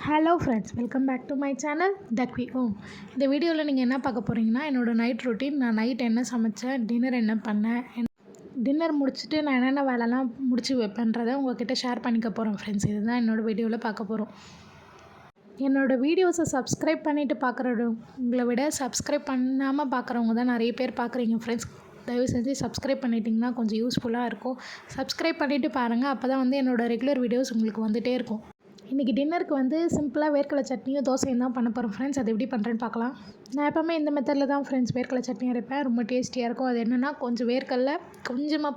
Hello friends, welcome back to my channel தக்வி home. இந்த வீடியோவில் நீங்கள் என்ன பார்க்க போகிறீங்கன்னா, என்னோடய நைட் ரொட்டீன். நான் நைட் என்ன சமைச்சேன், டின்னர் என்ன பண்ணேன், டின்னர் முடிச்சுட்டு நான் என்னென்ன வேலைலாம் முடிச்சு வைப்பேன்றதை உங்கள்கிட்ட ஷேர் பண்ணிக்க போகிறேன் ஃப்ரெண்ட்ஸ். இதுதான் என்னோடய வீடியோவில் பார்க்க போகிறோம். என்னோடய வீடியோஸை சப்ஸ்கிரைப் பண்ணிவிட்டு உங்களை விட சப்ஸ்கிரைப் பண்ணாமல் பார்க்குறவங்க தான் நிறைய பேர் பார்க்குறீங்க ஃப்ரெண்ட்ஸ். தயவு செஞ்சு சப்ஸ்கிரைப் பண்ணிட்டிங்கன்னா கொஞ்சம் யூஸ்ஃபுல்லாக இருக்கும். சப்ஸ்கிரைப் பண்ணிவிட்டு பாருங்கள், அப்போ தான் வந்து என்னோடய ரெகுலர் வீடியோஸ் உங்களுக்கு வந்துகிட்டே இருக்கும். இன்றைக்கி டின்னருக்கு வந்து சிம்பிளாக வேர்க்கடலை சட்னியும் தோசையும் தான் பண்ண போகிறோம் ஃப்ரெண்ட்ஸ். அது எப்படி பண்ணுறேன்னு பார்க்கலாம். நான் எப்போவுமே இந்த மெத்தடில் தான் ஃப்ரெண்ட்ஸ் வேர்க்கடலை சட்னி அரைப்பேன். ரொம்ப டேஸ்டியாக இருக்கும். அது என்னென்னா, கொஞ்சம் வேர்க்கடலை, கொஞ்சமாக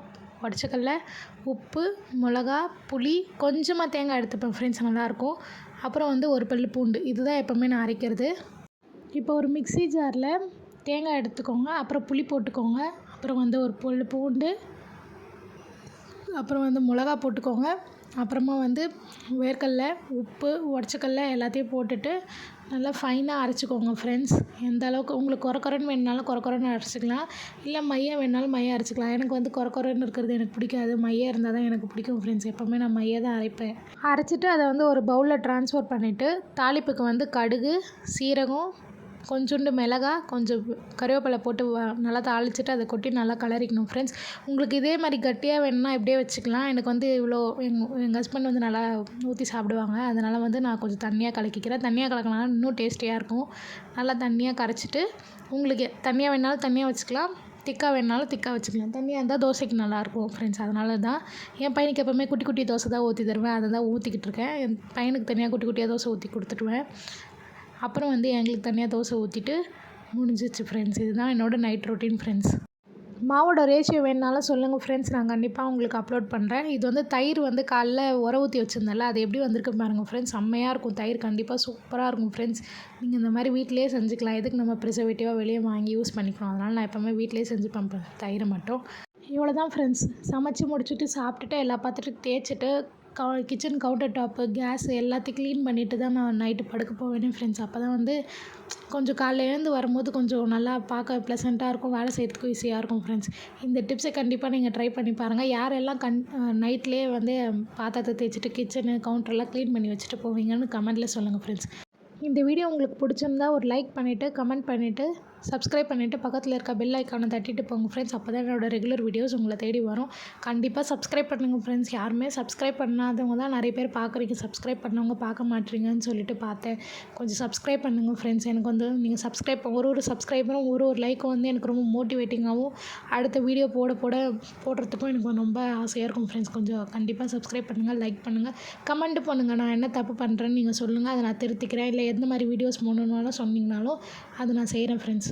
உடச்சக்கடல, உப்பு, மிளகா, புளி, கொஞ்சமாக தேங்காய் எடுத்துப்பேன் ஃப்ரெண்ட்ஸ், நல்லாயிருக்கும். அப்புறம் வந்து ஒரு பல்லு பூண்டு. இதுதான் எப்போவுமே நான் அரைக்கிறது. இப்போ ஒரு மிக்ஸி ஜாரில் தேங்காய் எடுத்துக்கோங்க, அப்புறம் புளி போட்டுக்கோங்க, அப்புறம் வந்து ஒரு பல்லு பூண்டு, அப்புறம் வந்து மிளகா போட்டுக்கோங்க, அப்புறமா வந்து வேர்க்கடலை, உப்பு, உடச்சக்கடல எல்லாத்தையும் போட்டுட்டு நல்லா ஃபைனாக அரைச்சிக்கோங்க ஃப்ரெண்ட்ஸ். எந்த அளவுக்கு உங்களுக்கு கொரன்னு வேணுனாலும் கொரன்னு அரைச்சிக்கலாம், இல்லை மையம் வேணுனாலும் மையம் அரைச்சிக்கலாம். எனக்கு வந்து கொரன்னு இருக்கிறது எனக்கு பிடிக்காது. மையம் இருந்தால் தான் எனக்கு பிடிக்கும் ஃப்ரெண்ட்ஸ். எப்போவுமே நான் மையம் தான் அரைப்பேன். அரைச்சிட்டு அதை வந்து ஒரு பவுலில் ட்ரான்ஸ்ஃபர் பண்ணிவிட்டு, தாளிப்புக்கு வந்து கடுகு, சீரகம், கொஞ்சோண்டு மிளகாய், கொஞ்சம் கருவேப்பிலை போட்டு நல்லா தாளிச்சிட்டு அதை கொட்டி நல்லா கலரிக்கணும் ஃப்ரெண்ட்ஸ். உங்களுக்கு இதே மாதிரி கட்டியாக வேணும்னா இப்படியே வச்சுக்கலாம். எனக்கு வந்து இவ்வளோ எங்கள் ஹஸ்பண்ட் வந்து நல்லா ஊற்றி சாப்பிடுவாங்க. அதனால் வந்து நான் கொஞ்சம் தண்ணியாக கலக்கிக்கிறேன். தண்ணியாக கலக்கினாலும் இன்னும் டேஸ்டியாக இருக்கும். நல்லா தண்ணியாக கரைச்சிட்டு, உங்களுக்கு தண்ணியாக வேணுனாலும் தண்ணியாக வச்சுக்கலாம், திக்காக வேணுனாலும் திக்காக வச்சுக்கலாம். தண்ணியாக இருந்தால் தோசைக்கு நல்லாயிருக்கும் ஃப்ரெண்ட்ஸ். அதனால தான் என் பையனுக்கு எப்போவுமே குட்டி குட்டி தோசை தான் ஊற்றி தருவேன். அதை தான் ஊற்றிக்கிட்டு இருக்கேன். என் பையனுக்கு தனியாக குட்டி குட்டியாக தோசை ஊற்றி கொடுத்துடுவேன். அப்புறம் வந்து எங்களுக்கு தனியாக தோசை ஊற்றிட்டு முடிஞ்சிச்சு ஃப்ரெண்ட்ஸ். இதுதான் என்னோடய நைட் ரொட்டீன் ஃப்ரெண்ட்ஸ். மாவோட ரேஷியோ வேணுனாலும் சொல்லுங்கள் ஃப்ரெண்ட்ஸ், நான் கண்டிப்பாக உங்களுக்கு அப்லோட் பண்ணுறேன். இது வந்து தயிர் வந்து காலைல ஊற்றி வச்சுருந்தேன்ல, அது எப்படி வந்திருக்கு பாருங்கள் ஃப்ரெண்ட்ஸ். செம்மையாக இருக்கும். தயிர் கண்டிப்பாக சூப்பராக இருக்கும் ஃப்ரெண்ட்ஸ். நீங்கள் இந்த மாதிரி வீட்டிலேயே செஞ்சுக்கலாம். எதுக்கு நம்ம ப்ரிசர்வேட்டிவாக வெளியே வாங்கி யூஸ் பண்ணிக்கணும். அதனால் நான் எப்போவுமே வீட்டிலேயே செஞ்சுப்பேன் தயிரை மட்டும். இவ்வளோ தான் ஃப்ரெண்ட்ஸ். சமைச்சு முடிச்சுட்டு சாப்பிட்டுட்டு எல்லா பாத்திரத்தையும் தேய்ச்சிட்டு கிச்சன் கவுண்டர் டாப்பு, கேஸ் எல்லாத்தையும் க்ளீன் பண்ணிவிட்டு தான் நான் நைட்டு படுக்க போவேனே ஃப்ரெண்ட்ஸ். அப்போ தான் வந்து கொஞ்சம் காலைல எழுந்து வரும்போது கொஞ்சம் நல்லா பார்க்க ப்ளசண்ட்டாக இருக்கும், வேலை செய்கிறதுக்கும் ஈஸியாக இருக்கும் ஃப்ரெண்ட்ஸ். இந்த டிப்ஸை கண்டிப்பாக நீங்கள் ட்ரை பண்ணி பாருங்கள். யாரெல்லாம் நைட்லேயே வந்து பாத்திரத்தை தேய்ச்சிட்டு கிச்சனு கவுண்டரெல்லாம் க்ளீன் பண்ணி வச்சுட்டு போவீங்கன்னு கமெண்ட்டில் சொல்லுங்கள் ஃப்ரெண்ட்ஸ். இந்த வீடியோ உங்களுக்கு பிடிச்சிருந்தா ஒரு லைக் பண்ணிவிட்டு, கமெண்ட் பண்ணிவிட்டு, சப்ஸ்கிரைப் பண்ணிவிட்டு, பக்கத்தில் இருக்க பெல் ஐக்கானை தட்டிட்டு போங்க ஃப்ரெண்ட்ஸ். அப்போ தான் என்னோடய ரெகுலர் வீடியோஸ் உங்களை தேடி வரும். கண்டிப்பாக சப்ஸ்கிரைப் பண்ணுங்கள் ஃப்ரெண்ட்ஸ். யாருமே சப்ஸ்கிரைப் பண்ணாதவங்க தான் நிறைய பேர் பார்க்குறீங்க. சப்ஸ்கிரைப் பண்ணவங்க பார்க்க மாட்டீங்கன்னு சொல்லிட்டு பார்த்தேன். கொஞ்சம் சப்ஸ்கிரைப் பண்ணுங்கள் ஃப்ரெண்ட்ஸ். எனக்கு வந்து நீங்கள் சப்ஸ்கிரைப் ஒரு சப்ஸ்கிரைபரும் ஒரு லைக்கும் வந்து எனக்கு ரொம்ப மோட்டிவேட்டிங்காகவும், அடுத்த வீடியோ போடுறதுக்கும் எனக்கு ரொம்ப ஆசையாக இருக்கும் ஃப்ரெண்ட்ஸ். கொஞ்சம் கண்டிப்பாக சப்ஸ்கிரைப் பண்ணுங்கள், லைக் பண்ணுங்கள், கமெண்ட் பண்ணுங்கள். நான் என்ன தப்பு பண்ணுறேன்னு நீங்கள் சொல்லுங்கள், அதை நான் திருத்திக்கிறேன். இல்லை எந்த மாதிரி வீடியோஸ் போடணுன்னாலும் சொன்னீங்கனாலும் அதை நான் செய்கிறேன் ஃப்ரெண்ட்ஸ்.